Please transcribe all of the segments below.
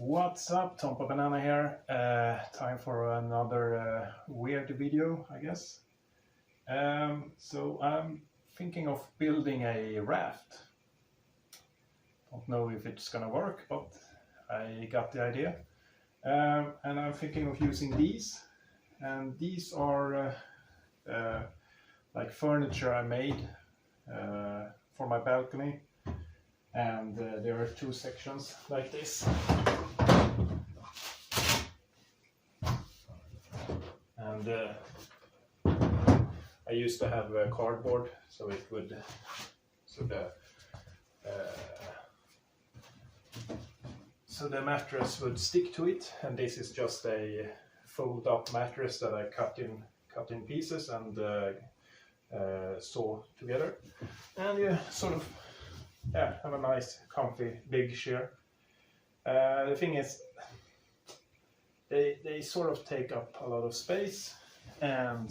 What's up, TompaBanana here. Time for another weird video, I guess. So I'm thinking of building a raft. Don't know if it's gonna work, but I got the idea. And I'm thinking of using these. And these are like furniture I made for my balcony. And there are two sections like this. And I used to have cardboard, so it would, so the mattress would stick to it. And this is just a fold-up mattress that I cut in pieces and sew together. And you sort of have a nice, comfy, big chair. The thing is, they sort of take up a lot of space, and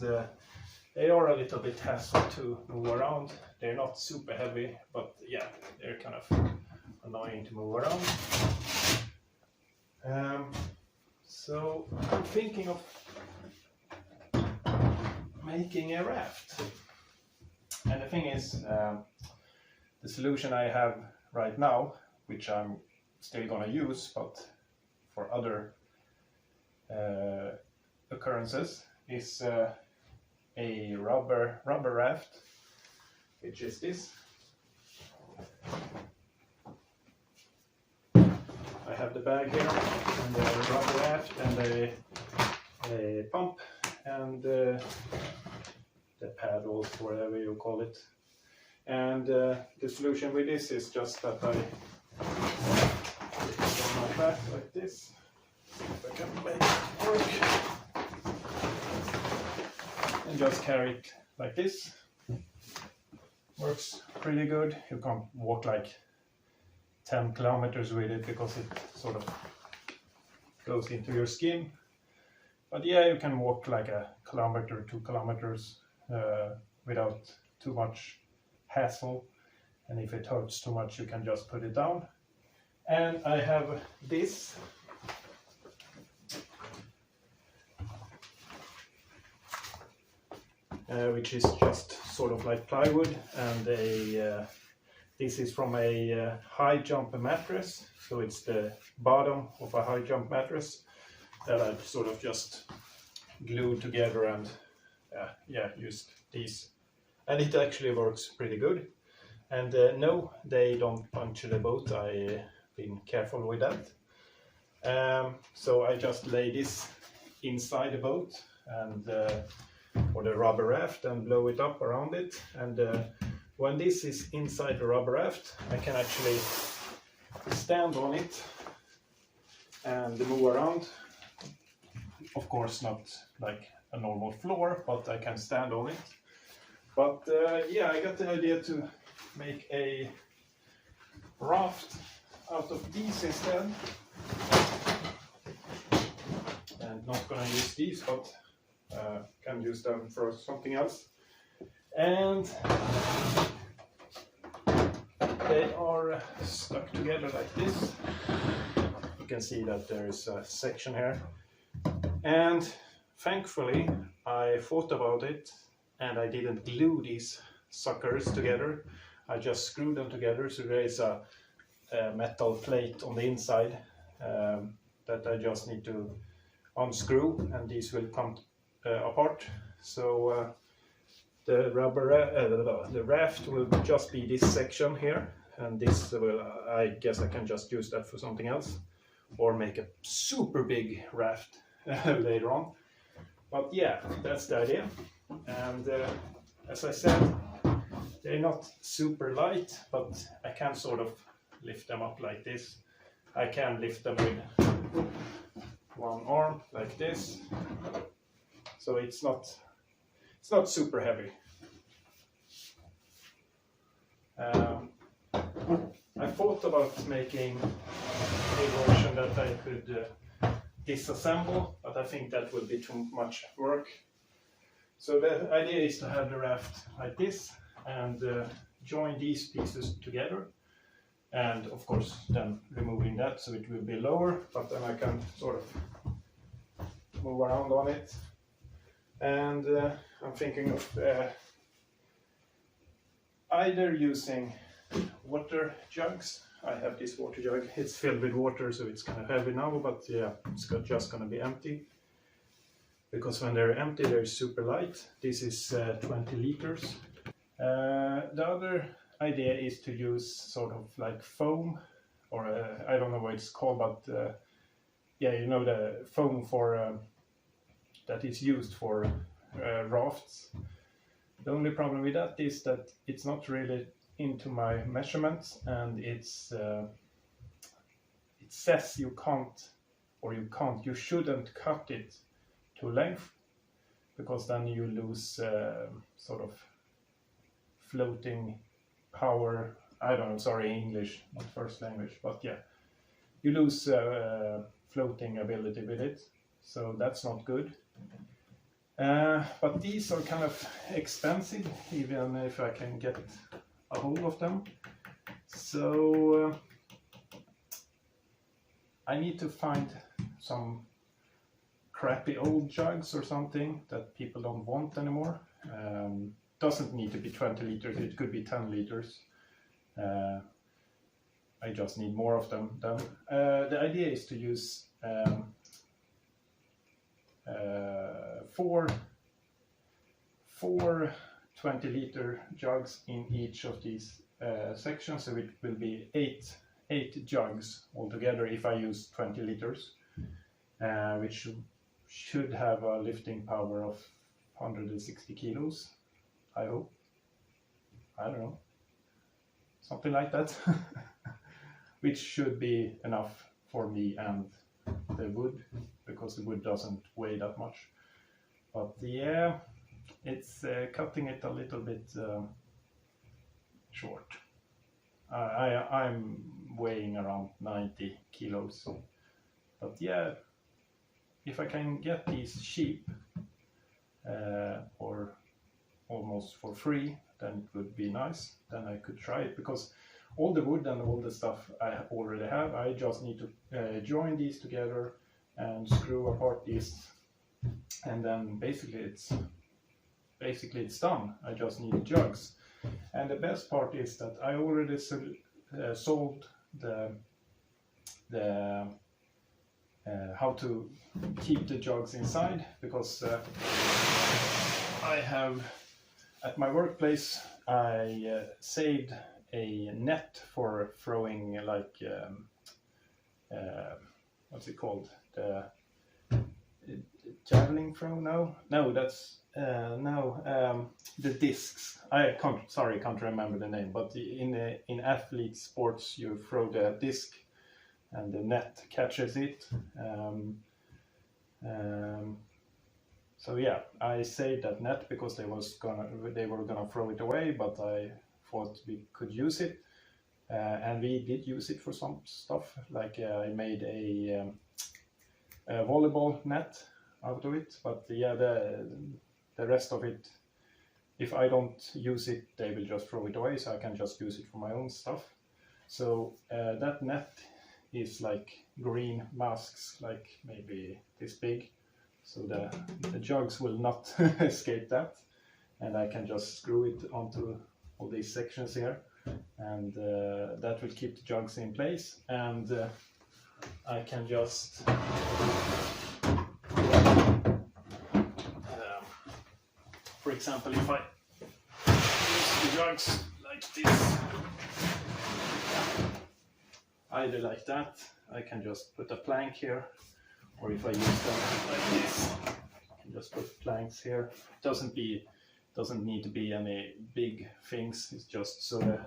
they are a little bit hassle to move around. They're not super heavy, but yeah, they're kind of annoying to move around. So I'm thinking of making a raft. And the thing is, the solution I have right now, which I'm still gonna use, but for other occurrences, is a rubber raft, which is this. I have the bag here, and the rubber raft, and a pump, and the paddles, whatever you call it. And the solution with this is just that I put it on my back like this. See if I can make it work. And just carry it like this. Works pretty good. You can't walk like 10 kilometers with it because it sort of goes into your skin. But yeah, you can walk like a kilometer, 2 kilometers without too much hassle. And if it hurts too much, you can just put it down. And I have this. Which is just sort of like plywood, and this is from a high jump mattress. So it's the bottom of a high jump mattress that I've sort of just glued together and used these. And it actually works pretty good. And no, they don't puncture the boat. I've been careful with that. So I just lay this inside the boat and or the rubber raft and blow it up around it. And when this is inside the rubber raft, I can actually stand on it and move around. Of course, not like a normal floor, but I can stand on it. But yeah, I got the idea to make a raft out of these instead. And not gonna use these, but can use them for something else. And they are stuck together like this. You can see that there is a section here. And thankfully, I thought about it, and I didn't glue these suckers together. I just screwed them together, so there is a metal plate on the inside that I just need to unscrew, and these will come apart. So the raft will just be this section here, and this will, I guess I can just use that for something else, or make a super big raft later on. But yeah, that's the idea. And as I said, they're not super light, but I can sort of lift them up like this. I can lift them with one arm like this. So it's not super heavy. I thought about making a version that I could disassemble, but I think that would be too much work. So the idea is to have the raft like this and join these pieces together and of course then removing that so it will be lower, but then I can sort of move around on it. And I'm thinking of either using water jugs. I have this water jug, it's filled with water, so it's kind of heavy now, but yeah, it's just gonna be empty. Because when they're empty, they're super light. This is 20 liters. The other idea is to use sort of like foam, or I don't know what it's called, but yeah, you know, the foam for that is used for rafts. The only problem with that is that it's not really into my measurements, and it says you shouldn't cut it to length, because then you lose sort of floating power. I don't know, sorry, English, not first language, but yeah, you lose floating ability with it, so that's not good. But these are kind of expensive, even if I can get a hold of them. So I need to find some crappy old jugs or something that people don't want anymore. Doesn't need to be 20 liters, it could be 10 liters. I just need more of them then. The idea is to use four 20-liter jugs in each of these sections, so it will be eight jugs altogether if I use 20 liters, which should have a lifting power of 160 kilos, I hope. I don't know, something like that. Which should be enough for me and the wood, because the wood doesn't weigh that much. But yeah, it's cutting it a little bit short. I'm weighing around 90 kilos. But yeah, if I can get these cheap or almost for free, then it would be nice. Then I could try it, because all the wood and all the stuff I already have, I just need to join these together and screw apart these, and then basically it's done. I just need jugs. And the best part is that I already solved the how to keep the jugs inside, because I have at my workplace I saved a net for throwing, like what's it called, the javelin throw? No, that's the discs. I can't remember the name, but in athlete sports you throw the disc and the net catches it. So yeah, I saved that net because they were gonna throw it away, but I thought we could use it, and we did use it for some stuff. Like I made a volleyball net out of it, but yeah, the rest of it, if I don't use it, they will just throw it away, so I can just use it for my own stuff. So that net is like green masks, like maybe this big, so the jugs will not escape that, and I can just screw it onto all these sections here, and that will keep the jugs in place. And I can just for example, if I use the jugs like this, either like that, I can just put a plank here, or if I use them like this, I can just put planks here. Doesn't need to be any big things, it's just so the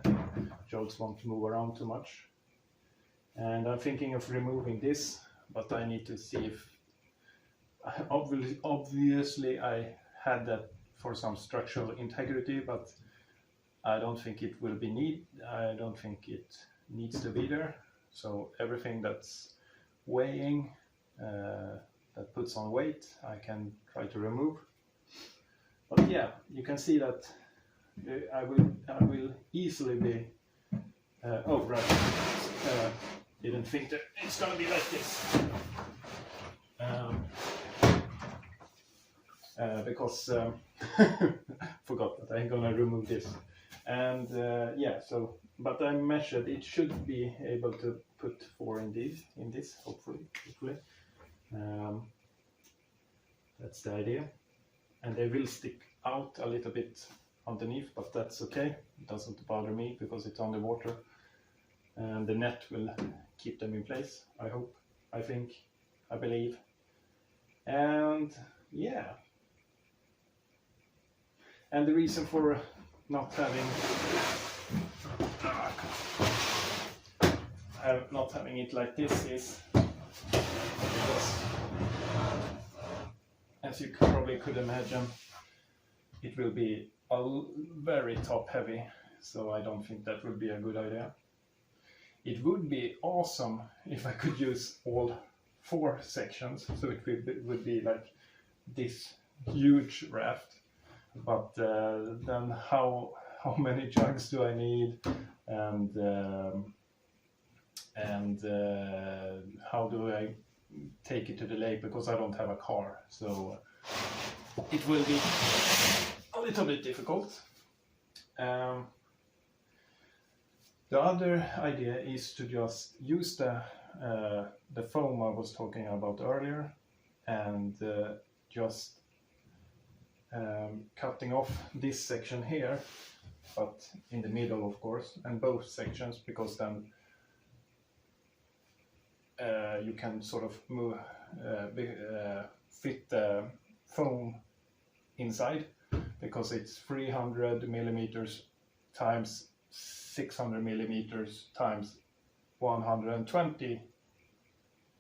jugs won't move around too much. And I'm thinking of removing this, but I need to see if, obviously I had that for some structural integrity, but I don't think it will be I don't think it needs to be there. So everything that's weighing, that puts on weight, I can try to remove. But yeah, you can see that I will easily be. Oh right, didn't think that it's gonna be like this. Because forgot that I'm gonna remove this. And yeah, so but I measured it should be able to put 4 in this hopefully. That's the idea, and they will stick out a little bit underneath, but that's okay. It doesn't bother me because it's underwater, and the net will keep them in place. I hope, I think, I believe. And yeah, and the reason for not having it like this is because, as you probably could imagine, it will be very top heavy, so I don't think that would be a good idea. It would be awesome if I could use all 4 sections, so it would be like this huge raft, but then how many jugs do I need, and how do I take it to the lake, because I don't have a car, so it will be a little bit difficult. The other idea is to just use the foam I was talking about earlier, and just cutting off this section here, but in the middle of course, and both sections, because then you can sort of move, fit the foam inside, because it's 300 millimeters times 600 millimeters times 120,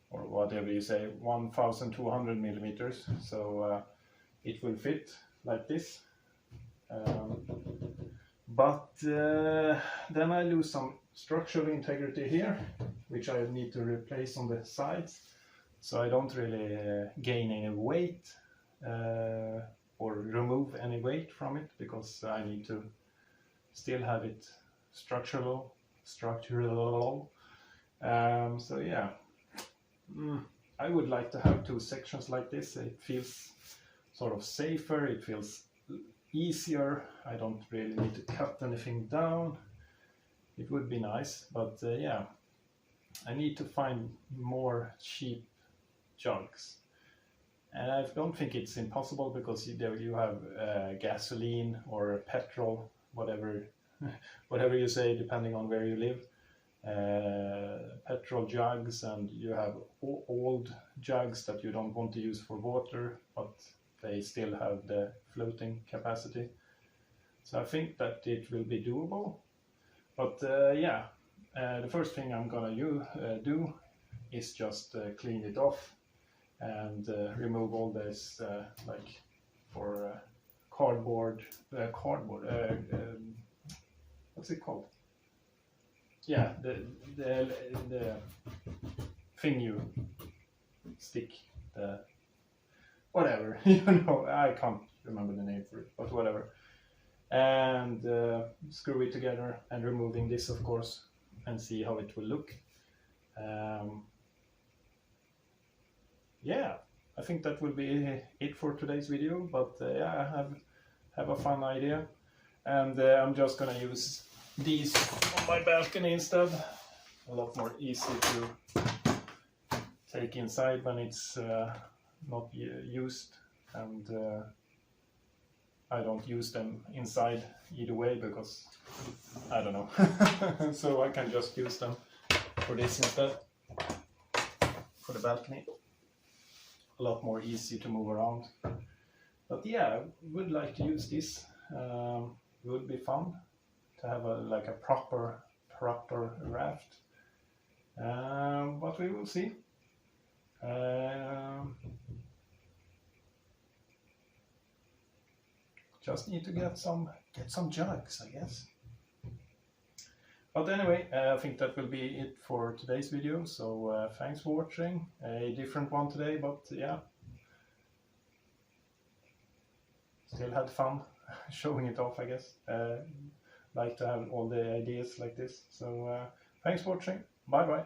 or whatever you say, 1200 millimeters, so it will fit like this. But then I lose some structural integrity here, which I need to replace on the sides, so I don't really gain any weight or remove any weight from it, because I need to still have it structural. So yeah, I would like to have 2 sections like this. It feels sort of safer, it feels easier, I don't really need to cut anything down. It would be nice, but yeah, I need to find more cheap jugs. And I don't think it's impossible, because you have gasoline or petrol, whatever whatever you say, depending on where you live, petrol jugs, and you have old jugs that you don't want to use for water, but they still have the floating capacity. So I think that it will be doable. But yeah, the first thing I'm gonna do is just clean it off and remove all this like for cardboard, what's it called? Yeah, the thing you stick the whatever, you know, I can't remember the name for it, but whatever. And screw it together, and removing this of course, and see how it will look. Yeah, I think that will be it for today's video, but yeah, I have a fun idea, and I'm just gonna use these on my balcony instead. A lot more easy to take inside when it's not used, and I don't use them inside either way, because I don't know. So I can just use them for this instead, for the balcony. A lot more easy to move around. But yeah, I would like to use this. It would be fun to have like a proper raft. But we will see. Just need to get some jugs, I guess. But anyway, I think that will be it for today's video. So thanks for watching. A different one today, but yeah, still had fun showing it off, I guess. Like to have all the ideas like this. So thanks for watching. Bye bye.